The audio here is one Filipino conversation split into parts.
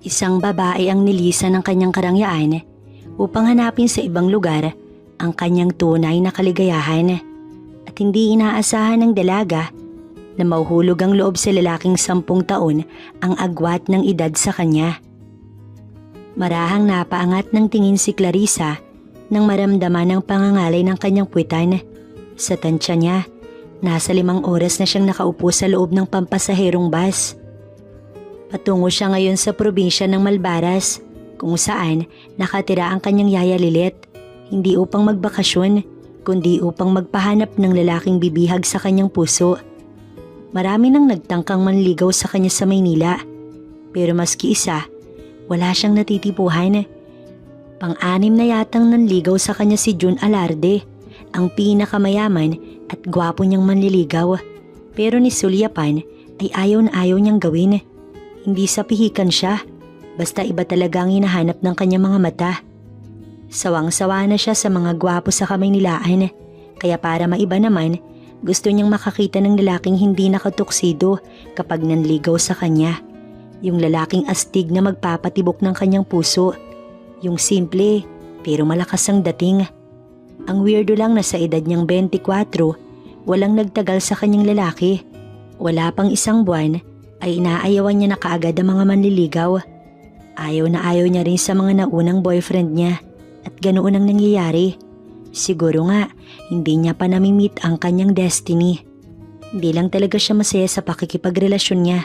Isang babae ang nilisan ng kanyang karangyaan upang hanapin sa ibang lugar ang kanyang tunay na kaligayahan at hindi inaasahan ng dalaga na mauhulog ang loob sa lalaking 10 taon ang agwat ng edad sa kanya. Marahang napaangat ng tingin si Clarissa nang maramdaman ang pangangalay ng kanyang puwitan. Sa tansya niya, nasa 5 oras na siyang nakaupo sa loob ng pampasaherong bus. Patungo siya ngayon sa probinsya ng Malbaras kung saan nakatira ang kanyang yaya Lilet, hindi upang magbakasyon kundi upang magpahanap ng lalaking bibihag sa kanyang puso. Marami nang nagtangkang manligaw sa kanya sa Maynila, pero maski isa, wala siyang natitipuhan. Pang-anim na yatang nanligaw sa kanya si June Alarde, ang pinakamayaman at gwapo niyang manliligaw, pero ni Sulyapan ay ayaw na ayaw niyang gawin. Hindi sa pihikan siya, basta iba talaga ang hinahanap ng kanyang mga mata. Sawang-sawa na siya sa mga gwapo sa Kamaynilaan, kaya para maiba naman, gusto niyang makakita ng lalaking hindi nakatuksido kapag nanligaw sa kanya. Yung lalaking astig na magpapatibok ng kanyang puso. Yung simple pero malakas ang dating. Ang weirdo lang na sa edad niyang 24, walang nagtagal sa kanyang lalaki. Wala pang 1 buwan ay inaayawan niya na kaagad ang mga manliligaw. Ayaw na ayaw niya rin sa mga naunang boyfriend niya at ganoon ang nangyayari. Siguro nga, hindi niya pa namimit ang kanyang destiny. Hindi lang talaga siya masaya sa pakikipagrelasyon niya.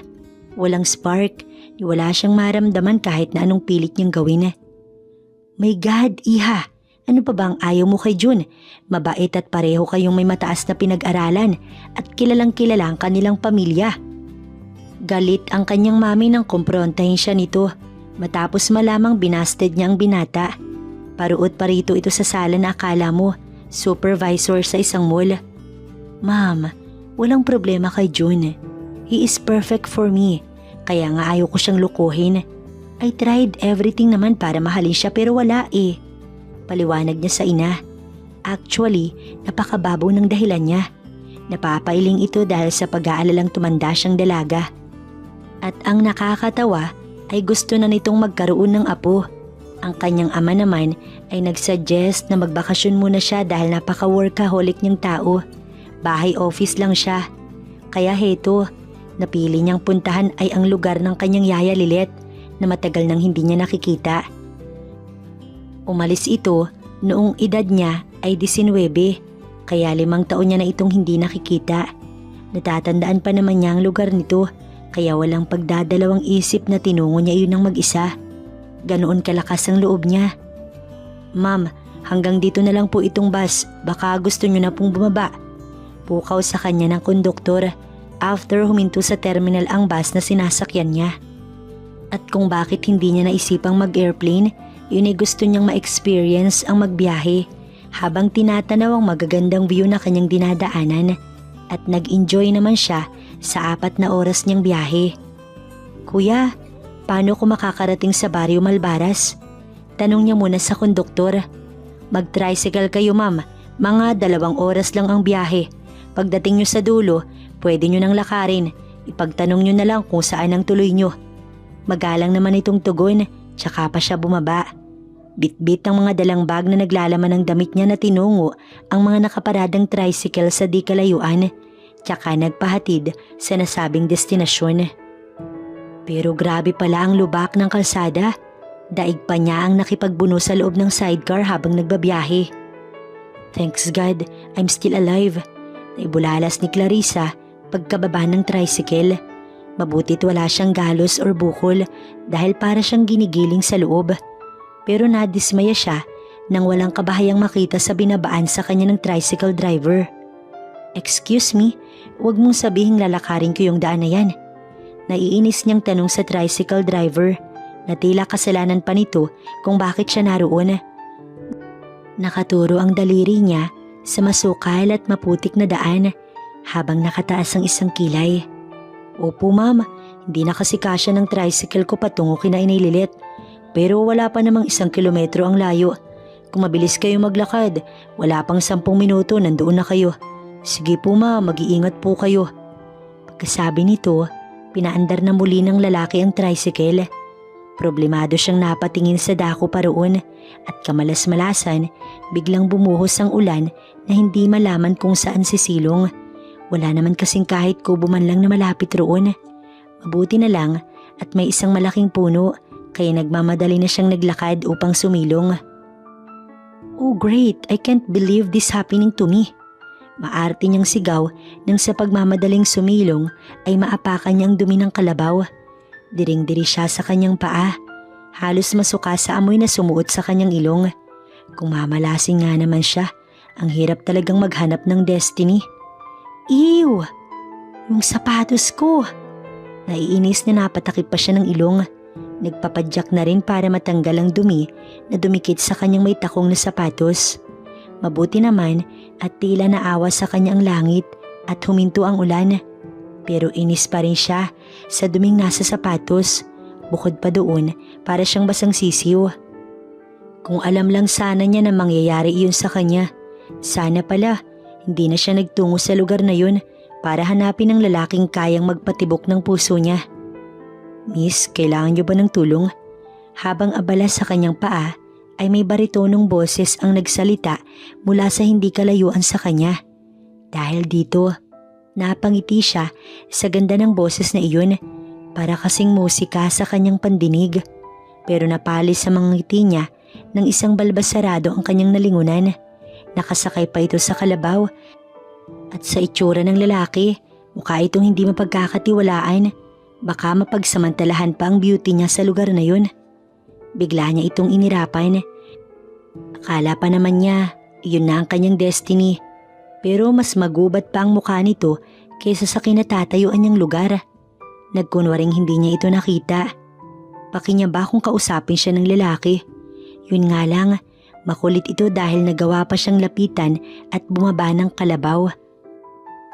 Walang spark, wala siyang maramdaman kahit na anong pilit niyang gawin. My God, Iha! Ano pa ba ang ayaw mo kay June? Mabait at pareho kayong may mataas na pinag-aralan at kilalang kilala ang kanilang pamilya. Galit ang kanyang mami nang kumprontahin siya nito matapos malamang binasted niya ang binata. Paruot parito ito sa sala na akala mo supervisor sa isang mall. Ma'am, walang problema kay June. He is perfect for me. Kaya nga ayaw ko siyang lukuhin. I tried everything naman para mahalin siya pero wala eh. Paliwanag niya sa ina. Actually, napakababaw ng dahilan niya. Napapailing ito dahil sa pag-aalalang tumanda siyang dalaga. At ang nakakatawa ay gusto na nitong magkaroon ng apo. Ang kanyang ama naman ay nagsuggest na magbakasyon muna siya dahil napaka-workaholic niyang tao. Bahay office lang siya. Kaya heto, napili niyang puntahan ay ang lugar ng kanyang yaya Lilet na matagal nang hindi niya nakikita. Umalis ito noong edad niya ay 19, kaya 5 taon niya na itong hindi nakikita. Natatandaan pa naman niya ang lugar nito, kaya walang pagdadalawang isip na tinungo niya yun ng mag-isa. Ganoon kalakas ang loob niya. Ma'am, hanggang dito na lang po itong bus, baka gusto niyo na pong bumaba. Pukaw sa kanya ng konduktor after huminto sa terminal ang bus na sinasakyan niya. At kung bakit hindi niya naisipang mag-airplane, yun ay gusto niyang ma-experience ang magbiyahe habang tinatanaw ang magagandang view na kanyang dinadaanan at nag-enjoy naman siya sa 4 na oras niyang biyahe. Kuya, paano ko makakarating sa Barrio Malbaras? Tanong niya muna sa konduktor. Mag-tricycle kayo ma'am, mga 2 oras lang ang biyahe. Pagdating niyo sa dulo, pwede niyo nang lakarin. Ipagtanong niyo na lang kung saan ang tuloy niyo. Magalang naman itong tugon, tsaka pa siya bumaba. Bit-bit ang mga dalang bag na naglalaman ng damit niya na tinungo ang mga nakaparadang tricycle sa di kalayuan, tsaka nagpahatid sa nasabing destinasyon. Pero grabe pala ang lubak ng kalsada. Daig pa niya ang nakipagbuno sa loob ng sidecar habang nagbabiyahe. Thanks God, I'm still alive. Naibulalas ni Clarissa pagkababa ng tricycle. Mabuti't wala siyang galos or bukol dahil para siyang ginigiling sa loob. Pero nadismaya siya nang walang kabahayang makita sa binabaan sa kanya ng tricycle driver. Excuse me, huwag mong sabihing lalakarin ko yung daan na yan. Naiinis niyang tanong sa tricycle driver na tila kasalanan pa nito kung bakit siya naroon. Nakaturo ang daliri niya sa masukal at maputik na daan habang nakataas ang isang kilay. Opo ma'am, hindi na kasi kasya ng tricycle ko patungo kina Inay Lilet. Pero wala pa namang 1 kilometro ang layo. Kung mabilis kayo maglakad, wala pang 10 minuto nandoon na kayo. Sige po ma'am, mag-iingat po kayo. Pagkasabi nito, pinaandar na muli ng lalaki ang tricycle. Problemado siyang napatingin sa dako pa roon at kamalas-malasan biglang bumuhos ang ulan na hindi malaman kung saan sisilong. Wala naman kasing kahit kubo man lang na malapit roon. Mabuti na lang at may isang malaking puno kaya nagmamadali na siyang naglakad upang sumilong. Oh great, I can't believe this happening to me. Maarte niyang sigaw nang sa pagmamadaling sumilong ay maapakan niya ang dumi ng kalabaw. Diring-diri siya sa kanyang paa. Halos masuka sa amoy na sumuot sa kanyang ilong. Kung mamalasing nga naman siya, ang hirap talagang maghanap ng destiny. Ew! Yung sapatos ko! Naiinis na napatakip pa siya ng ilong. Nagpapadyak na rin para matanggal ang dumi na dumikit sa kanyang may takong na sapatos. Mabuti naman at tila naawa sa kanyang langit at huminto ang ulan. Pero inis pa rin siya sa duming nasa sapatos. Bukod pa doon para siyang basang sisiw. Kung alam lang sana niya na mangyayari iyon sa kanya. Sana pala hindi na siya nagtungo sa lugar na yun para hanapin ang lalaking kayang magpatibok ng puso niya. Miss, kailangan niyo ba ng tulong? Habang abala sa kanyang paa ay may baritonong boses ang nagsalita mula sa hindi kalayuan sa kanya. Dahil dito, napangiti siya sa ganda ng boses na iyon para kasing musika sa kanyang pandinig. Pero napalis sa mga ngiti niya ng isang balbas sarado ang kanyang nalingunan. Nakasakay pa ito sa kalabaw at sa itsura ng lalaki, mukha itong hindi mapagkakatiwalaan. Baka mapagsamantalahan pa ang beauty niya sa lugar na yun. Bigla niya itong inirapan. Akala pa naman niya, yun na ang kanyang destiny. Pero mas magubat pa ang mukha nito kaysa sa kinatatayuan niyang lugar. Nagkunwaring hindi niya ito nakita. Paki niya ba kung kausapin siya ng lalaki? Yun nga lang, makulit ito dahil nagawa pa siyang lapitan at bumaba ng kalabaw.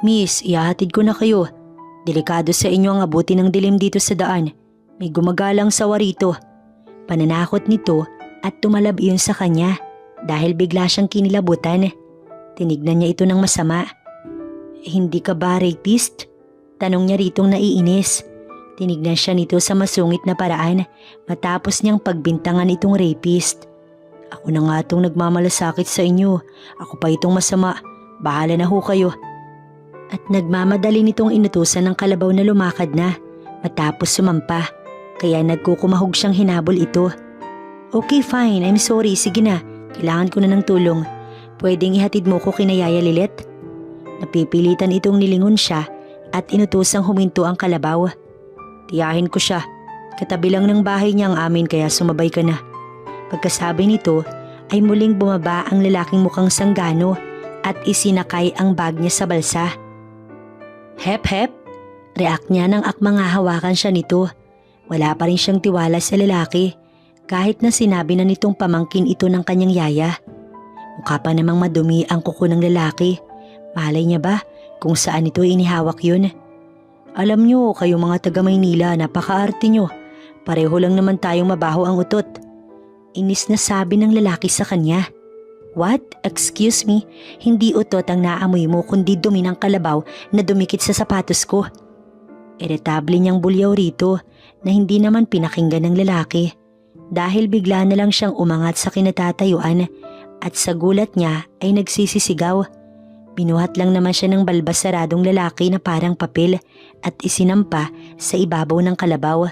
Miss, ihahatid ko na kayo. Delikado sa inyo ang abuti ng dilim dito sa daan. May gumagalang sawa rito. Pananakot nito at tumalab iyon sa kanya dahil bigla siyang kinilabutan. Tinignan niya ito ng masama. Hindi ka ba rapist? Tanong niya ritong naiinis. Tinignan siya nito sa masungit na paraan matapos niyang pagbintangan itong rapist. Ako na nga itong nagmamalasakit sa inyo. Ako pa itong masama. Bahala na ho kayo. At nagmamadali nitong inutusan ng kalabaw na lumakad na matapos sumampa. Kaya nagkukumahog siyang hinabol ito. Okay fine, I'm sorry, sige na. Kailangan ko na ng tulong. Pwedeng ihatid mo ko kina Yaya Lilet? Napipilitan itong nilingon siya at inutusang huminto ang kalabaw. Tiyahin ko siya. Katabi lang ng bahay niya ang amin kaya sumabay ka na. Pagkasabi nito ay muling bumaba ang lalaking mukhang sanggano at isinakay ang bag niya sa balsa. Hep hep, react niya nang akmang hahawakan siya nito. Wala pa rin siyang tiwala sa lalaki kahit na sinabi na nitong pamangkin ito ng kanyang yaya. Mukha pa namang madumi ang kuko ng lalaki. Malay niya ba kung saan ito inihawak yun? Alam niyo kayo mga taga Maynila, napakaarte niyo. Pareho lang naman tayong mabaho ang utot. Inis na sabi ng lalaki sa kanya. What? Excuse me? Hindi utot ang naamoy mo kundi dumi ng kalabaw na dumikit sa sapatos ko. Iritable niyang bulyaw rito na hindi naman pinakinggan ng lalaki dahil bigla na lang siyang umangat sa kinatatayuan at sa gulat niya ay nagsisisigaw. Binuhat lang naman siya ng balbas saradong lalaki na parang papel at isinampa sa ibabaw ng kalabaw.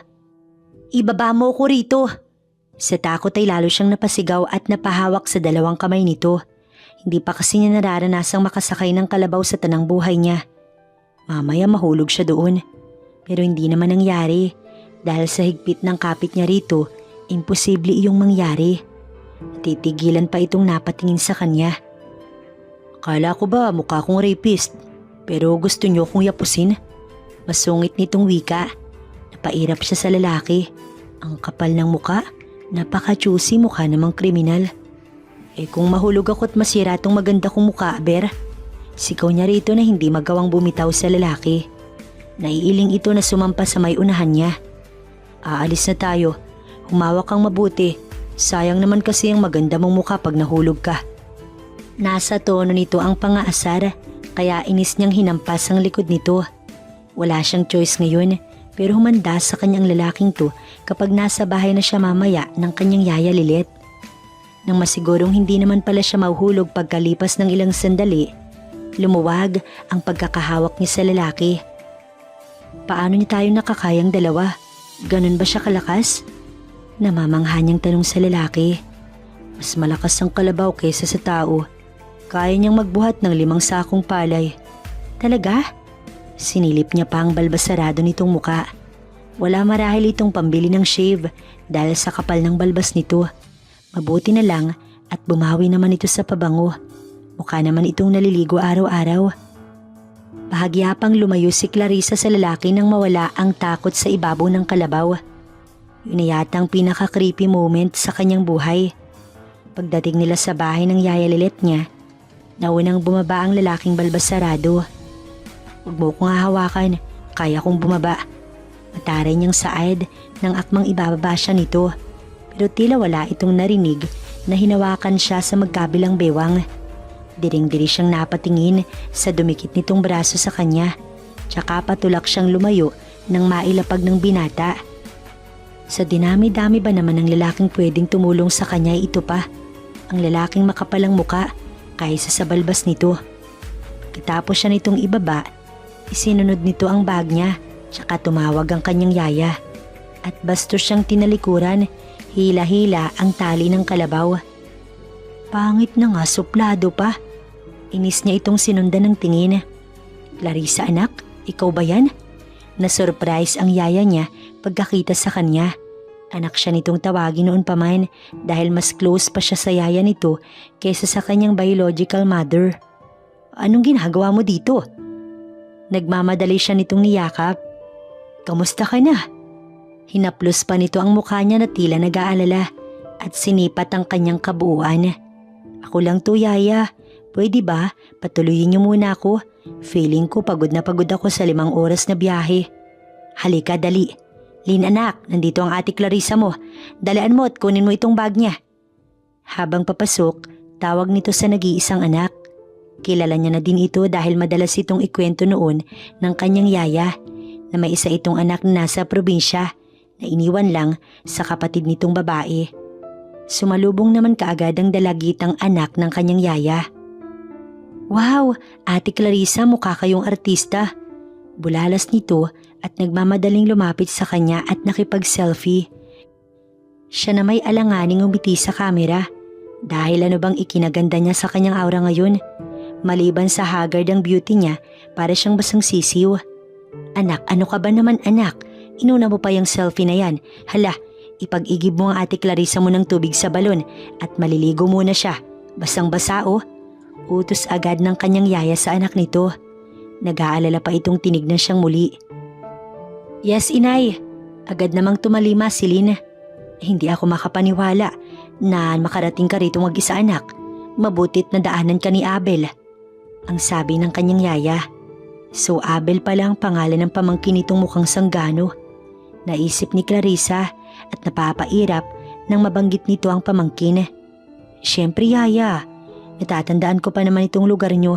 Ibaba mo ko rito! Sa takot ay lalo siyang napasigaw at napahawak sa dalawang kamay nito. Hindi pa kasi niya nararanasang makasakay ng kalabaw sa tanang buhay niya. Mamaya mahulog siya doon. Pero hindi naman nangyari dahil sa higpit ng kapit niya rito, imposible iyong mangyari. Titigilan pa itong napatingin sa kanya. Kala ko ba mukha kong rapist pero gusto niyo kong yapusin? Masungit nitong wika. Napairap siya sa lalaki. Ang kapal ng muka. Napaka-juicy, mukha namang kriminal. Kung mahulog ako't masira tong maganda kong mukha, Ber. Sigaw niya rito na hindi magawang bumitaw sa lalaki. Naiiling ito na sumampa sa may unahan niya. Aalis na tayo. Humawak kang mabuti. Sayang naman kasi ang maganda mong mukha pag nahulog ka. Nasa tono nito ang pangaasar, kaya inis niyang hinampas ang likod nito. Wala siyang choice ngayon, pero humanda sa kanyang lalaking to kapag nasa bahay na siya mamaya ng kanyang yaya Lilet. Nang masigurong hindi naman pala siya mahuhulog pagkalipas ng ilang sandali, lumuwag ang pagkakahawak niya sa lalaki. Paano niya tayo nakakayang dalawa? Ganun ba siya kalakas? Namamangha niyang tanong sa lalaki. Mas malakas ang kalabaw kaysa sa tao. Kaya niyang magbuhat ng 5 sakong palay. Talaga? Sinilip niya pa ang balbasarado nitong muka. Wala marahil itong pambili ng shave dahil sa kapal ng balbas nito. Mabuti na lang at bumawi naman ito sa pabango. Mukha naman itong naliligo araw-araw. Bahagya pang lumayo si Clarissa sa lalaki nang mawala ang takot sa ibabaw ng kalabaw. Yun na yata ang pinaka-creepy moment sa kanyang buhay. Pagdating nila sa bahay ng yaya Lilet niya, naunang bumaba ang lalaking balbasarado. Huwag mo kong hahawakan, kaya kong bumaba. Mataray niyang saad nang akmang ibababa siya nito. Pero tila wala itong narinig na hinawakan siya sa magkabilang bewang. Diring-diri siyang napatingin sa dumikit nitong braso sa kanya. Tsaka patulak siyang lumayo nang mailapag ng binata. Sa dinami-dami ba naman ng lalaking pwedeng tumulong sa kanya ay ito pa. Ang lalaking makapalang muka kaysa sa balbas nito. Pagkatapos siya nitong ibaba, isinunod nito ang bag niya tsaka tumawag ang kanyang yaya. At bastos siyang tinalikuran, hila-hila ang tali ng kalabaw. Pangit na nga, suplado pa. Inis niya itong sinundan ng tingin. Clarissa anak, ikaw ba yan? Na-surprise ang yaya niya pagkakita sa kanya. Anak siya nitong tawagin noon pa man dahil mas close pa siya sa yaya nito kaysa sa kanyang biological mother. Anong ginagawa mo dito? Nagmamadali siya nitong niyakap. Kamusta ka na? Hinaplos pa nito ang mukha niya na tila nag-aalala at sinipat ang kanyang kabuuan. Ako lang to yaya, pwede ba patuloyin niyo muna ako? Feeling ko pagod na pagod ako sa 5 oras na biyahe. Halika dali. Lin anak, nandito ang ate Clarissa mo. Dalaan mo at kunin mo itong bag niya. Habang papasok, tawag nito sa nag-iisang anak. Kilala niya na din ito dahil madalas itong ikwento noon ng kanyang yaya na may isa itong anak na nasa probinsya na iniwan lang sa kapatid nitong babae. Sumalubong naman kaagad ang dalagitang anak ng kanyang yaya. Wow, ate Clarissa, mukha kayong artista. Bulalas nito at nagmamadaling lumapit sa kanya at nakipag-selfie. Siya na may alanganing umiti sa kamera dahil ano bang ikinaganda niya sa kanyang aura ngayon. Maliban sa haggard ang beauty niya, para siyang basang sisiw. Anak, ano ka ba naman anak? Inuna mo pa yung selfie na yan. Hala, ipag-igib mo ang ate Clarissa mo ng tubig sa balon at maliligo muna siya. Basang-basa oh. Utos agad ng kanyang yaya sa anak nito. Nag-aalala pa itong tinignan siyang muli. Yes, inay. Agad namang tumalima si Lynn. Hindi ako makapaniwala na makarating ka rito mag-isa anak. Mabutit na daanan ka ni Abel. Ang sabi ng kanyang yaya. So Abel pala ang pangalan ng pamangkin nitong mukhang sanggano. Naisip ni Clarissa at napapairap nang mabanggit nito ang pamangkin. Siyempre yaya, natatandaan ko pa naman itong lugar nyo.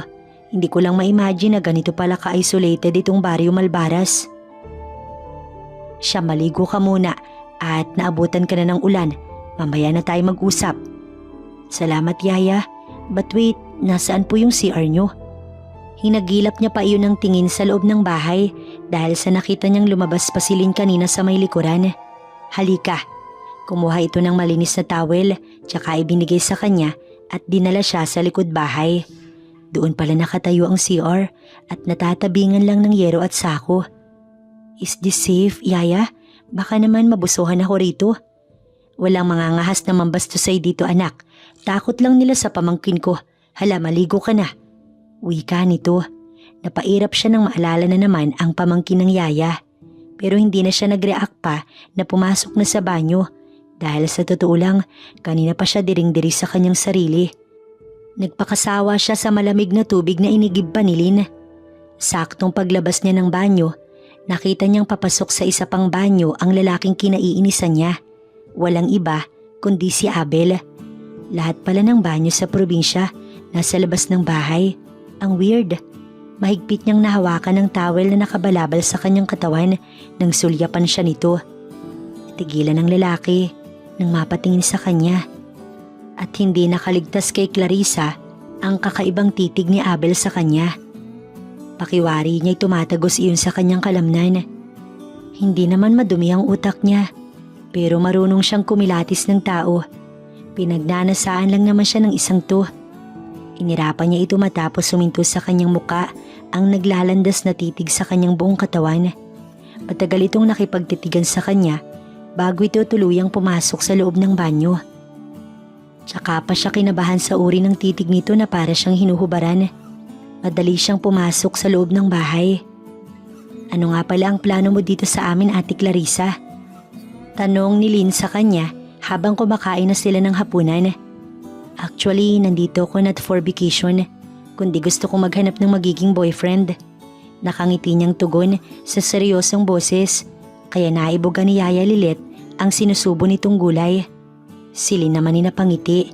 Hindi ko lang ma-imagine na ganito pala ka-isolated itong Barrio Malbaras. Siya, maligo ka muna at naabutan ka na ng ulan. Mamaya na tayo mag-usap. Salamat yaya. But wait, nasaan po yung CR nyo? Hinagilap niya pa iyon ng tingin sa loob ng bahay dahil sa nakita niyang lumabas pa si Lynn kanina sa may likuran. Halika. Kumuha ito ng malinis na towel tsaka ibinigay sa kanya at dinala siya sa likod bahay. Doon pala nakatayo ang CR at natatabingan lang ng yero at sako. Is this safe, yaya? Baka naman mabusuhan ako rito. Walang mga ngahas na mambastusay dito anak. Takot lang nila sa pamangkin ko. Hala, maligo ka na. Wika nito. Napairap siya nang maalala na naman ang pamangkin ng yaya. Pero hindi na siya nag-react pa na pumasok na sa banyo. Dahil sa totoo lang, kanina pa siya diring-diri sa kanyang sarili. Nagpakasawa siya sa malamig na tubig na inigib pa ni Lynn. Saktong paglabas niya ng banyo, nakita niyang papasok sa isa pang banyo ang lalaking kinaiinisan niya. Walang iba kundi si Abel. Lahat pala ng banyo sa probinsya nasa labas ng bahay. Ang weird. Mahigpit niyang nahawakan ng towel na nakabalabal sa kanyang katawan nang sulyapan siya nito. Tigilan ng lalaki nang mapatingin sa kanya. At hindi nakaligtas kay Clarissa ang kakaibang titig ni Abel sa kanya. Pakiwari niya'y tumatagos iyon sa kanyang kalamnan. Hindi naman madumi ang utak niya, pero marunong siyang kumilatis ng tao. Pinagnanasaan lang naman siya ng isang to. Inirapan niya ito matapos suminto sa kanyang muka ang naglalandas na titig sa kanyang buong katawan. Matagal itong nakipagtitigan sa kanya bago ito tuluyang pumasok sa loob ng banyo. Tsaka pa siya kinabahan sa uri ng titig nito na para siyang hinuhubaran. Madali siyang pumasok sa loob ng bahay. Ano nga pala ang plano mo dito sa amin, Ate Clarissa? Tanong ni Lynn sa kanya habang kumakain na sila ng hapunan. Actually, nandito ako not for vacation, kundi gusto kong maghanap ng magiging boyfriend. Nakangiti niyang tugon sa seryosong boses, kaya naibuga ni Yaya Lilet ang sinusubo nitong gulay. Si Lynn naman napangiti.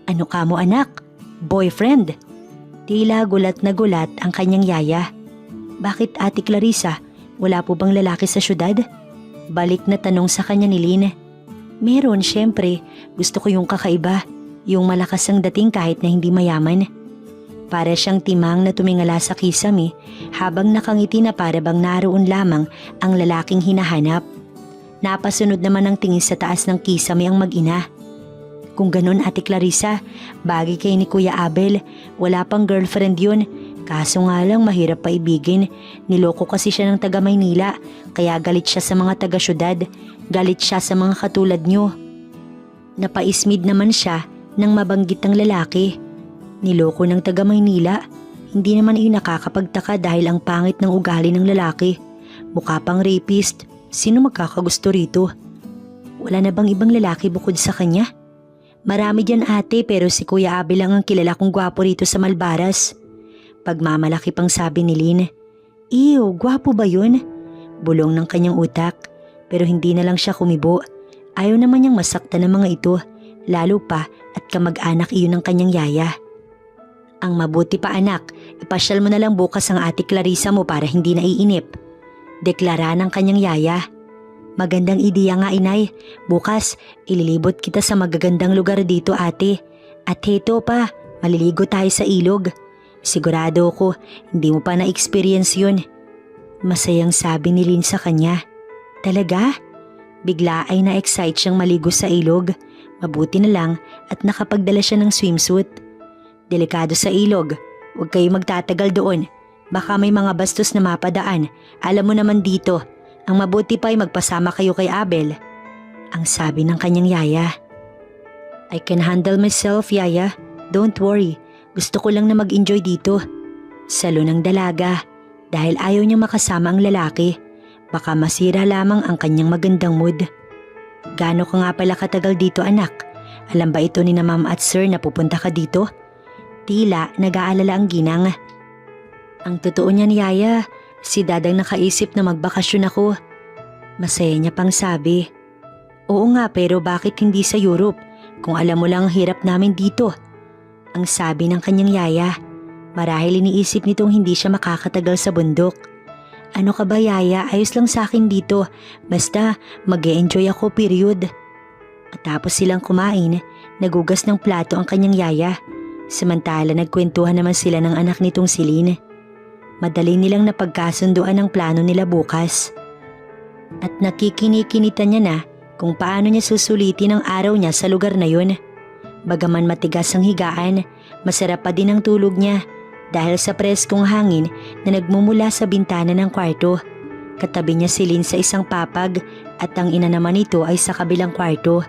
Ano ka mo anak? Boyfriend? Tila gulat na gulat ang kanyang yaya. Bakit Ate Clarissa, wala po bang lalaki sa syudad? Balik na tanong sa kanya ni Lynn. Meron syempre, gusto ko yung kakaiba, yung malakas ang dating kahit na hindi mayaman. Para siyang timang na tumingala sa kisame habang nakangiti na para bang naroon lamang ang lalaking hinahanap. Napasunod naman ang tingin sa taas ng kisame ang mag-ina. Kung ganun Ate Clarissa, bagay kay ni Kuya Abel, wala pang girlfriend yun. Kaso nga lang mahirap paibigin, niloko kasi siya ng taga Maynila, kaya galit siya sa mga taga syudad, galit siya sa mga katulad nyo. Napaismid naman siya nang mabanggit ng lalaki. Niloko ng taga Maynila, hindi naman iyon nakakapagtaka dahil ang pangit ng ugali ng lalaki. Mukha pang rapist, sino magkakagusto rito? Wala na bang ibang lalaki bukod sa kanya? Marami dyan ate pero si Kuya Abel lang ang kilala kong gwapo rito sa Malbaras. Pagmamalaki pang sabi ni Lynn. Ew, gwapo ba yun? Bulong ng kanyang utak pero hindi na lang siya kumibo. Ayaw naman niyang masaktan ng mga ito, lalo pa at kamag-anak iyon ng kanyang yaya. Ang mabuti pa anak, ipasyal mo na lang bukas ang Ate Clarissa mo para hindi naiinip. Deklara ng kanyang yaya. Magandang ideya nga inay, bukas ililibot kita sa magagandang lugar dito ate. At heto pa, maliligo tayo sa ilog. Sigurado ako, hindi mo pa na-experience yun. Masayang sabi ni Lynn sa kanya. Talaga? Bigla ay na-excite siyang maligo sa ilog. Mabuti na lang at nakapagdala siya ng swimsuit. Delikado sa ilog, huwag kayo magtatagal doon. Baka may mga bastos na mapadaan, alam mo naman dito. Ang mabuti pa ay magpasama kayo kay Abel. Ang sabi ng kanyang yaya. I can handle myself, yaya. Don't worry. Gusto ko lang na mag-enjoy dito. Salo ng dalaga. Dahil ayaw niyang makasama ang lalaki. Baka masira lamang ang kanyang magandang mood. Gaano ka nga pala katagal dito anak? Alam ba ito ni na ma'am at sir na pupunta ka dito? Tila nag-aalala ang ginang. Ang totoo niyan yaya, si dadang nakaisip na magbakasyon ako. Masaya niya pang sabi. Oo nga pero bakit hindi sa Europe? Kung alam mo lang ang hirap namin dito. Ang sabi ng kanyang yaya. Marahil iniisip nitong hindi siya makakatagal sa bundok. Ano ka ba yaya? Ayos lang sa akin dito. Basta mag-e-enjoy ako period. Matapos silang kumain, nagugas ng plato ang kanyang yaya. Samantala nagkwentuhan naman sila ng anak nitong si Lynn. Madali nilang napagkasunduan ang plano nila bukas. At nakikinikinita niya na kung paano niya susulitin ang araw niya sa lugar na yun. Bagaman matigas ang higaan, masarap pa din ang tulog niya dahil sa preskong hangin na nagmumula sa bintana ng kwarto. Katabi niya si Lynn sa isang papag at ang ina naman nito ay sa kabilang kwarto.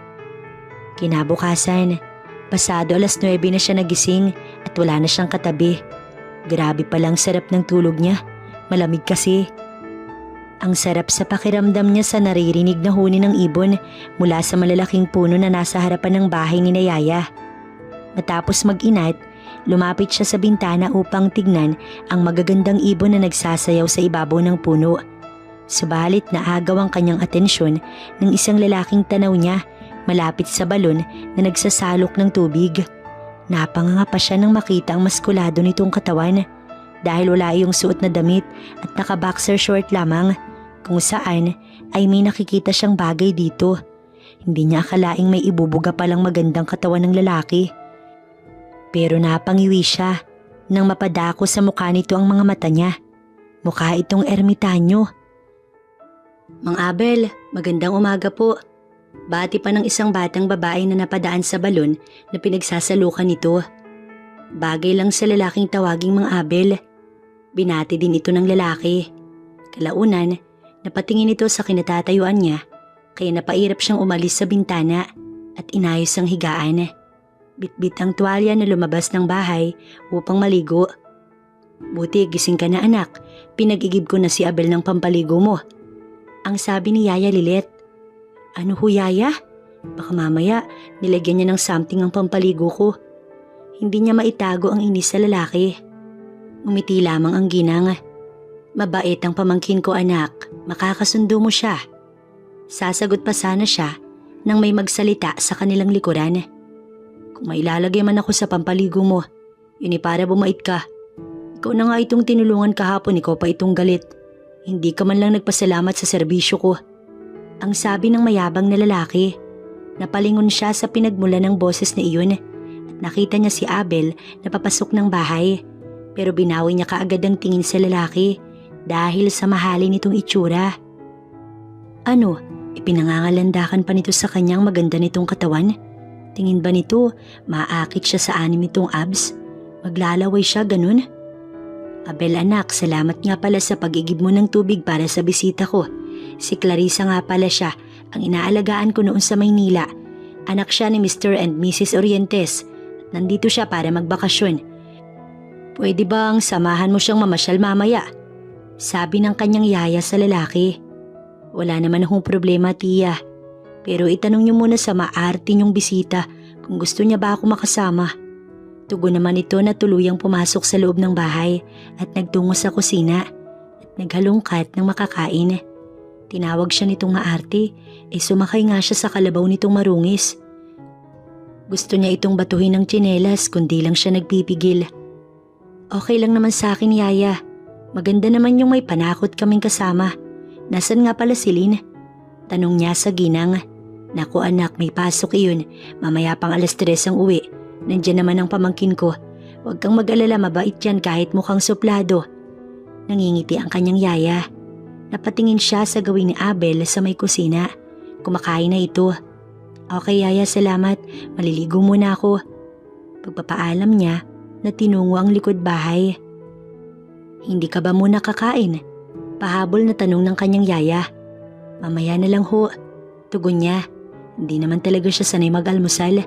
Kinabukasan, pasado 9:00 na siya nagising at wala na siyang katabi. Grabe palang sarap ng tulog niya, malamig kasi. Ang sarap sa pakiramdam niya sa naririnig na huni ng ibon mula sa malalaking puno na nasa harapan ng bahay ni Yaya. Matapos mag-inat, lumapit siya sa bintana upang tignan ang magagandang ibon na nagsasayaw sa ibabaw ng puno. Subalit naagaw ang kanyang atensyon ng isang lalaking tanaw niya malapit sa balon na nagsasalok ng tubig. Napanganga pa siya nang makita ang maskulado nitong katawan. dahil wala iyong suot na damit at naka-boxer short lamang kung saan ay may nakikita siyang bagay dito. Hindi niya akalaing may ibubuga palang magandang katawan ng lalaki. Pero napangiwi siya nang mapadako sa mukha nito ang mga mata niya. Mukha itong ermitanyo. Mang Abel, magandang umaga po. Bati pa ng isang batang babae na napadaan sa balon na pinagsasalukan nito. Bagay lang sa lalaking tawaging Mang Abel. Binati din ito ng lalaki. Kalaunan, napatingin ito sa kinatatayuan niya kaya napairap siyang umalis sa bintana at inayos ang higaan. Bitbit ang tuwalya na lumabas ng bahay upang maligo. Buti gising ka na anak, pinag-igib ko na si Abel ng pampaligo mo. Ang sabi ni Yaya Lilet. Ano ho Yaya? Baka mamaya nilagyan niya ng something ang pampaligo ko. Hindi niya maitago ang inis sa lalaki. Umiti lamang ang ginang. Mabait ang pamangkin ko anak, makakasundo mo siya. Sasagot pa sana siya nang may magsalita sa kanilang likuran. Kung may ilalagay man ako sa pampaligo mo, yun para bumait ka. Ikaw na nga itong tinulungan kahapon, ikaw pa itong galit. Hindi ka man lang nagpasalamat sa serbisyo ko. Ang sabi ng mayabang na lalaki. Napalingon siya sa pinagmula ng boses na iyon at nakita niya si Abel na papasok ng bahay. Pero binawi niya kaagad ang tingin sa lalaki dahil sa mahalin nitong itsura. Ano, ipinangangalandakan pa nito sa kanyang maganda nitong katawan? Tingin ba nito, maakit siya sa anim nitong abs? Maglalaway siya ganun? Abel anak, salamat nga pala sa pag-igib mo ng tubig para sa bisita ko. Si Clarissa nga pala siya, ang inaalagaan ko noon sa Maynila. Anak siya ni Mr. and Mrs. Orientes. Nandito siya para magbakasyon. Pwede bang samahan mo siyang mamasyal mamaya? Sabi ng kanyang yaya sa lalaki. Wala naman akong problema tiya. Pero itanong niyo muna sa maarte niyong bisita kung gusto niya ba ako makasama. Tugon naman ito na tuluyang pumasok sa loob ng bahay at nagtungo sa kusina at naghalungkat ng makakain. Tinawag siya nitong maarte, sumakay nga siya sa kalabaw nitong marungis. Gusto niya itong batuhin ng tsinelas kundi lang siya nagpipigil. Okay lang naman sa akin yaya, maganda naman yung may panakot kaming kasama. Nasaan nga pala si Lynn? Tanong niya sa ginang. Naku anak, may pasok iyon. Mamaya pang 3:00 ang uwi. Nandiyan naman ang pamangkin ko. Huwag kang mag-alala, mabait yan kahit mukhang suplado. Nangingiti ang kanyang yaya. Napatingin siya sa gawin ni Abel sa may kusina. Kumakain na ito. Okay yaya, salamat. Maliligo muna ako. Pagpapaalam niya na tinungo ang likod bahay. Hindi ka ba muna kakain? Pahabol na tanong ng kanyang yaya. Mamaya na lang ho. Tugon niya. Hindi naman talaga siya sanay mag-almusal.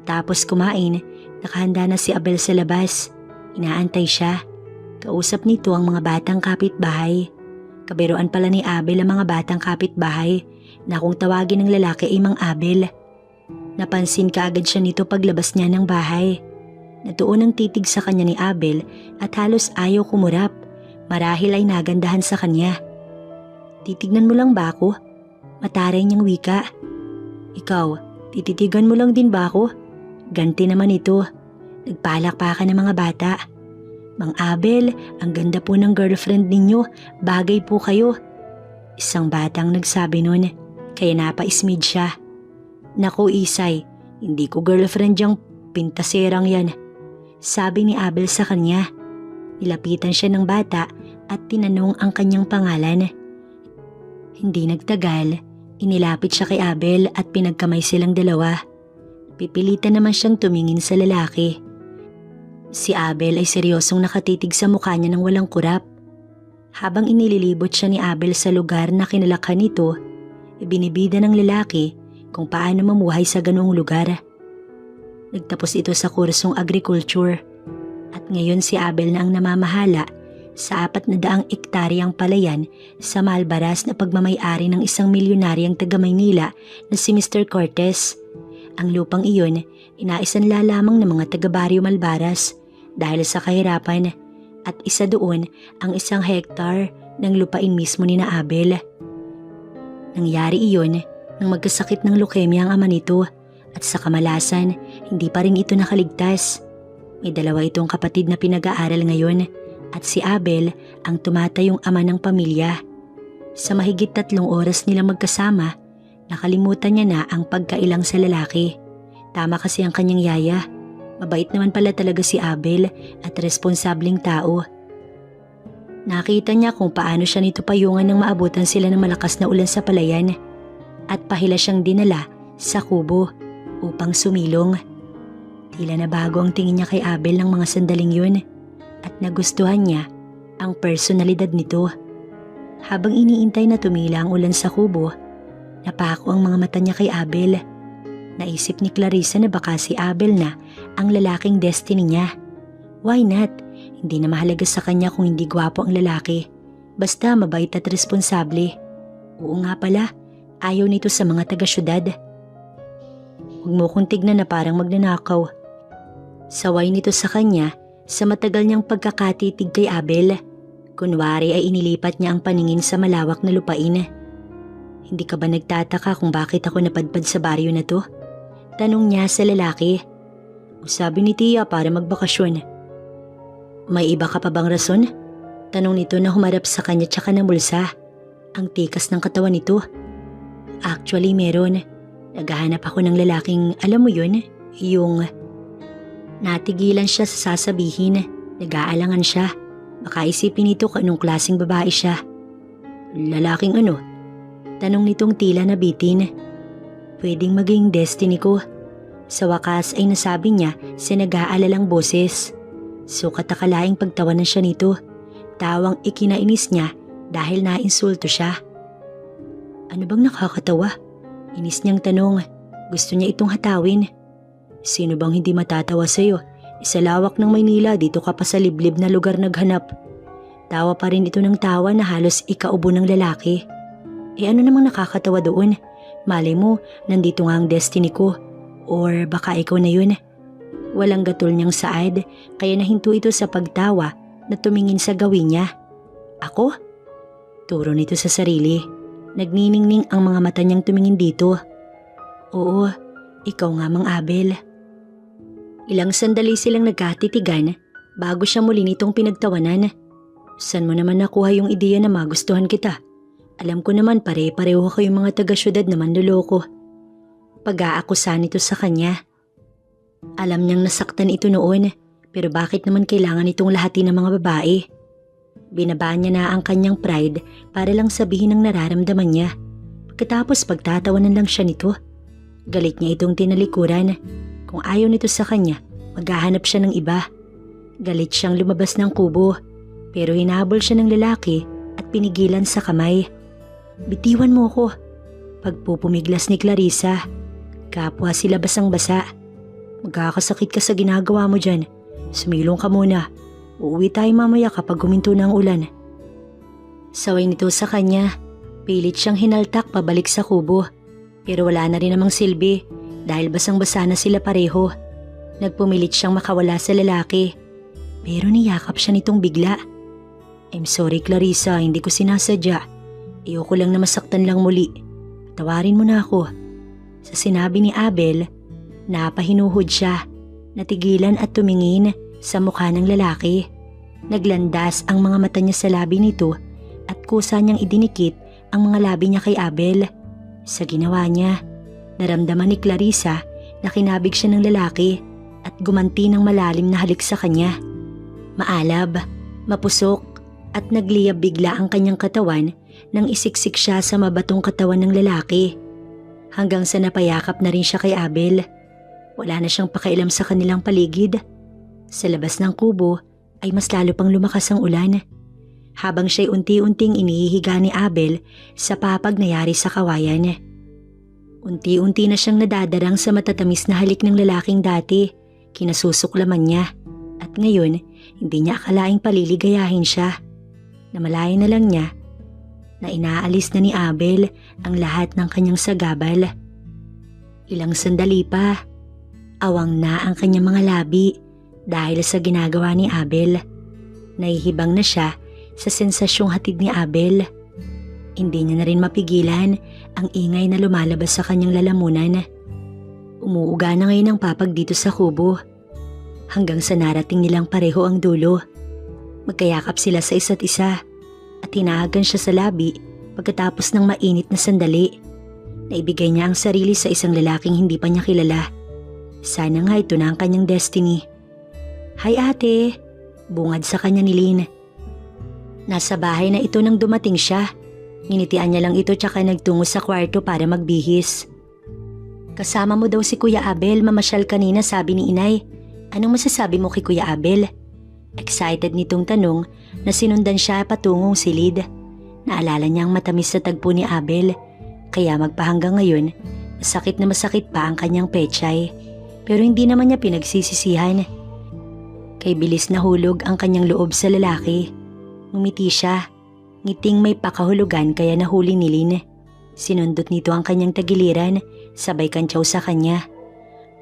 Tapos kumain, nakahanda na si Abel sa labas. Inaantay siya. Kausap nito ang mga batang kapitbahay. Kabiruan pala ni Abel ang mga batang kapitbahay na kung tawagin ng lalaki ay Mang Abel. Napansin kaagad siya nito paglabas niya ng bahay. Natuon ang titig sa kanya ni Abel at halos ayaw kumurap. Marahil ay nagandahan sa kanya. Titignan mo lang ba ako? Mataray niyang wika. Ikaw, tititigan mo lang din ba ako? Ganti naman ito. Nagpalakpakan ng mga bata. Mang Abel, ang ganda po ng girlfriend ninyo. Bagay po kayo. Isang batang nagsabi nun, kaya napaismid siya. Naku Isay, hindi ko girlfriend yung pintaserang yan. Sabi ni Abel sa kanya. Nilapitan siya ng bata at tinanong ang kanyang pangalan. Hindi nagtagal, inilapit siya kay Abel at pinagkamay silang dalawa. Pipilitan naman siyang tumingin sa lalaki. Si Abel ay seryosong nakatitig sa mukha niya ng walang kurap. Habang inililibot siya ni Abel sa lugar na kinalakhan nito, ibinibida ng lalaki kung paano mamuhay sa ganoong lugar. Nagtapos ito sa kursong agriculture at ngayon si Abel na ang namamahala sa 400 ektaryang palayan sa Malbaras na pagmamay-ari ng isang milyonaryang taga-Maynila na si Mr. Cortez. Ang lupang iyon, inaisanla lamang ng mga taga-Baryo Malbaras dahil sa kahirapan at isa doon ang 1 hektar ng lupain mismo ni na Abel. Nangyari iyon nang magkasakit ng leukemia ang ama nito at sa kamalasan, hindi pa rin ito nakaligtas. May 2 itong kapatid na pinag-aaral ngayon at si Abel ang tumatayong ama ng pamilya. Sa mahigit 3 oras nilang magkasama, nakalimutan niya na ang pagkailang sa lalaki. Tama kasi ang kanyang yaya. Mabait naman pala talaga si Abel at responsableng tao. Nakita niya kung paano siya nito payungan nang maabutan sila ng malakas na ulan sa palayan at pahila siyang dinala sa kubo upang sumilong. Tila na bago ang tingin niya kay Abel ng mga sandaling yun at nagustuhan niya ang personalidad nito. Habang iniintay na tumila ang ulan sa kubo, napako ang mga mata niya kay Abel. Naisip ni Clarissa na baka si Abel na ang lalaking destiny niya. Why not? Hindi na mahalaga sa kanya kung hindi gwapo ang lalaki. Basta mabait at responsable. Oo nga pala, ayaw nito sa mga taga-syudad. Huwag mo kong tignan na parang magnanakaw. Saway nito sa kanya sa matagal niyang pagkakatitig kay Abel. Kunwari ay inilipat niya ang paningin sa malawak na lupain. Hindi ka ba nagtataka kung bakit ako napadpad sa baryo na to? Tanong niya sa lalaki. Sabi ni Tia para magbakasyon. May iba ka pa bang rason? Tanong nito na humarap sa kanya tsaka namulsa. Ang tikas ng katawan nito. Actually meron. Naghahanap ako ng lalaking alam mo yun, yung... Natigilan siya sa sasabihin. Nag-aalangan siya. Baka isipin nito kung anong klaseng babae siya. Lalaking ano? Tanong nitong tila nabitin. Pwedeng maging destiny ko. Sa wakas ay nasabi niya sa nag-aalalang boses. Sukat akalaing pagtawanan siya nito. Tawang ikinainis niya dahil nainsulto siya. Ano bang nakakatawa? Inis niyang tanong. Gusto niya itong hatawin. Sino bang hindi matatawa sa'yo? Sa lawak ng Maynila, dito ka pa sa liblib na lugar naghanap. Tawa pa rin ito ng tawa na halos ikaubo ng lalaki. Ano namang nakakatawa doon? Malay mo, nandito nga ang destiny ko. Or baka ikaw na yun. Walang gatol niyang saad, kaya nahinto ito sa pagtawa na tumingin sa gawin niya. Ako? Turo nito sa sarili. Nagniningning ang mga mata niyang tumingin dito. Oo, ikaw nga Mang Abel. Ilang sandali silang nagkatitigan bago siya muli nitong pinagtawanan. San mo naman nakuha yung ideya na magustuhan kita? Alam ko naman pare-pareho kayong mga taga-syudad na manloloko. Pag-aakusa nito sa kanya. Alam niyang nasaktan ito noon, pero bakit naman kailangan itong lahatin ng mga babae? Binabaan niya na ang kanyang pride para lang sabihin ang nararamdaman niya. Pagkatapos pagtatawanan lang siya nito. Galit niya itong tinalikuran. Kung ayaw nito sa kanya, maghahanap siya ng iba. Galit siyang lumabas ng kubo, pero hinabol siya ng lalaki at pinigilan sa kamay. Bitiwan mo ko. Pagpupumiglas ni Clarissa. Kapwa sila basang-basa. Magkakasakit ka sa ginagawa mo dyan. Sumilong ka muna. Uuwi tayo mamaya kapag guminto na ang ulan. Saway nito sa kanya. Pilit siyang hinaltak pabalik sa kubo. Pero wala na rin namang silbi dahil basang-basa na sila pareho. Nagpumilit siyang makawala sa lalaki. Pero niyakap siya nitong bigla. I'm sorry Clarissa, hindi ko sinasadya. Ayoko lang na masaktan lang muli. Tawarin mo na ako. Sa sinabi ni Abel, napahinuhod siya. Natigilan at tumingin sa mukha ng lalaki. Naglandas ang mga mata niya sa labi nito at kusa niyang idinikit ang mga labi niya kay Abel. Sa ginawa niya, naramdaman ni Clarissa na kinabig siya ng lalaki at gumanti ng malalim na halik sa kanya. Maalab, mapusok at nagliyab bigla ang kanyang katawan nang isiksik siya sa mabatong katawan ng lalaki. Hanggang sa napayakap na rin siya kay Abel. Wala na siyang pakialam sa kanilang paligid. Sa labas ng kubo ay mas lalo pang lumakas ang ulan. Habang siya'y unti-unting inihihiga ni Abel sa papag na yari sa kawayan. Unti-unti na siyang nadadarang sa matatamis na halik ng lalaking dati. Kinasusuklaman niya. At ngayon, hindi niya akalaing paliligayahin siya. Namalayan na lang niya na inaalis na ni Abel ang lahat ng kanyang sagabal. Ilang sandali pa, awang na ang kanyang mga labi dahil sa ginagawa ni Abel. Nahihibang na siya sa sensasyong hatid ni Abel. Hindi niya na rin mapigilan ang ingay na lumalabas sa kanyang lalamunan. Umuuga na ngayon ang papag dito sa kubo hanggang sa narating nilang pareho ang dulo. Magkayakap sila sa isa't isa at hinahagan siya sa labi pagkatapos ng mainit na sandali. Naibigay niya ang sarili sa isang lalaking hindi pa niya kilala. Sana nga ito na ang kanyang destiny. "Hi ate," bungad sa kanya ni Lynn. Nasa bahay na ito nang dumating siya. Nginitian niya lang ito tsaka nagtungo sa kwarto para magbihis. "Kasama mo daw si Kuya Abel, mamasyal kanina," sabi ni Inay. "Anong masasabi mo kay Kuya Abel?" Excited nitong tanong na sinundan siya patungong silid. Naalala niya ang matamis sa tagpo ni Abel, kaya magpahanggang ngayon, masakit na masakit pa ang kanyang pechay. Pero hindi naman niya pinagsisisihan. Kay bilis na hulog ang kanyang loob sa lalaki. Ngumiti siya, ngiting may pakahulugan kaya nahuli ni Lynn. Sinundot nito ang kanyang tagiliran, sabay kantsaw sa kanya.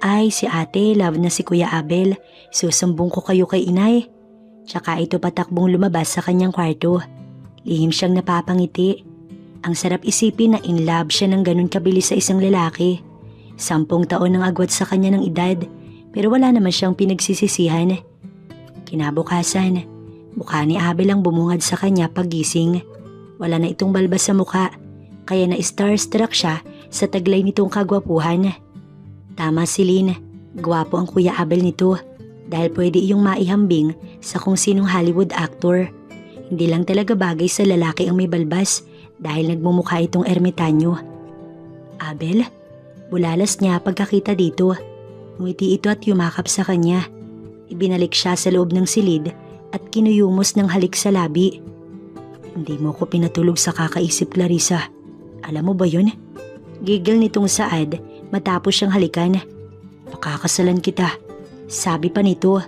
"Ay, si ate, love na si Kuya Abel. Susumbong ko kayo kay Inay." Tsaka ito patakbong lumabas sa kanyang kwarto. Lihim siyang napapangiti. Ang sarap isipin na in love siya ng ganun kabilis sa isang lalaki. 10 taon nang agwat sa kanya ng edad, pero wala naman siyang pinagsisisihan. Kinabukasan, mukha ni Abel ang bumungad sa kanya paggising. Wala na itong balbas sa mukha, kaya na-starstruck siya sa taglay nitong kagwapuhan. Tama si Lynn, gwapo ang Kuya Abel nito dahil pwede iyong maihambing sa kung sinong Hollywood actor. Hindi lang talaga bagay sa lalaki ang may balbas dahil nagmumukha itong ermitanyo. "Abel?" Bulalas niya pagkakita dito. Ngumiti ito at yumakap sa kanya. Ibinalik siya sa loob ng silid at kinuyumos ng halik sa labi. "Hindi mo ko pinatulog sa kakaisip, Clarissa. Alam mo ba yun?" Gigil nitong Saad matapos siyang halikan. "Pakakasalan kita," sabi pa nito.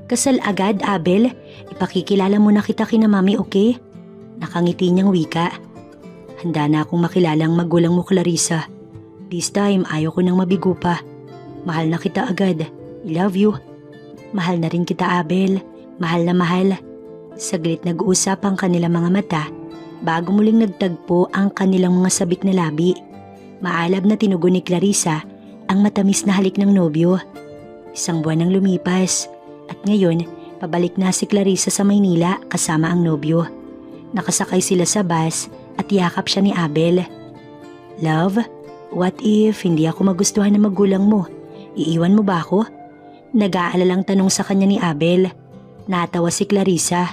"Kasal agad, Abel? Ipakikilala mo na kita kina mami, okay?" Nakangiti niyang wika. "Handa na akong makilala ang magulang mo, Clarissa. This time, ayaw ko nang mabigo pa. Mahal na kita agad. I love you." "Mahal na rin kita, Abel. Mahal na mahal." Saglit nag-uusap ang kanilang mga mata bago muling nagtagpo ang kanilang mga sabik na labi. Maalab na tinugon ni Clarissa ang matamis na halik ng nobyo. 1 buwan nang lumipas at ngayon pabalik na si Clarissa sa Maynila kasama ang nobyo. Nakasakay sila sa bus at yakap siya ni Abel. "Love, what if hindi ako magustuhan ng magulang mo? Iiwan mo ba ako?" Nag-aalalang tanong sa kanya ni Abel. Natawa si Clarissa.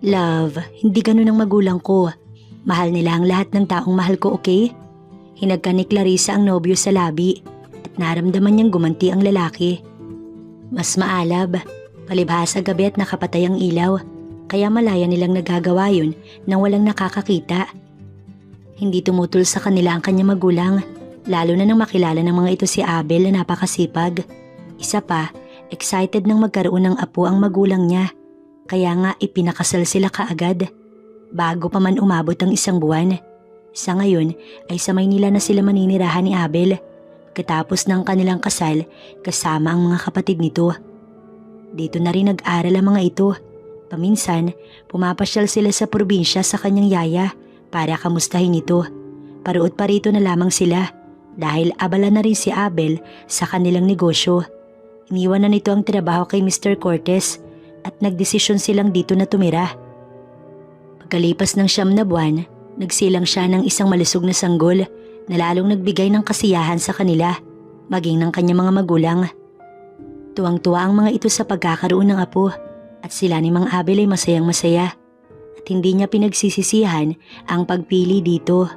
"Love, hindi ganun ang magulang ko. Mahal nila ang lahat ng taong mahal ko, okay?" Hinagka ni Clarissa ang nobyo sa labi at naramdaman niyang gumanti ang lalaki. Mas maalab, palibhasa gabi at nakapatay ang ilaw, kaya malaya nilang nagagawa yun nang walang nakakakita. Hindi tumutol sa kanila ang kanyang magulang, lalo na nang makilala ng mga ito si Abel na napakasipag. Isa pa, excited nang magkaroon ng apo ang magulang niya, kaya nga ipinakasal sila kaagad, bago pa man umabot ang 1 buwan. Sa ngayon ay sa Maynila na sila maninirahan ni Abel, katapos ng kanilang kasal kasama ang mga kapatid nito. Dito na rin nag-aral ang mga ito. Paminsan, pumapasyal sila sa probinsya sa kanyang yaya para kamustahin ito. Paruot parito na lamang sila dahil abala na rin si Abel sa kanilang negosyo. Iniwan na nito ang trabaho kay Mr. Cortez at nagdesisyon silang dito na tumira. Pagkalipas ng 9 na buwan, nagsilang siya ng isang malusog na sanggol na lalong nagbigay ng kasiyahan sa kanila, maging ng kanyang mga magulang. Tuwang-tuwa ang mga ito sa pagkakaroon ng apo at sila ni Mang Abel ay masayang masaya at hindi niya pinagsisisihan ang pagpili dito.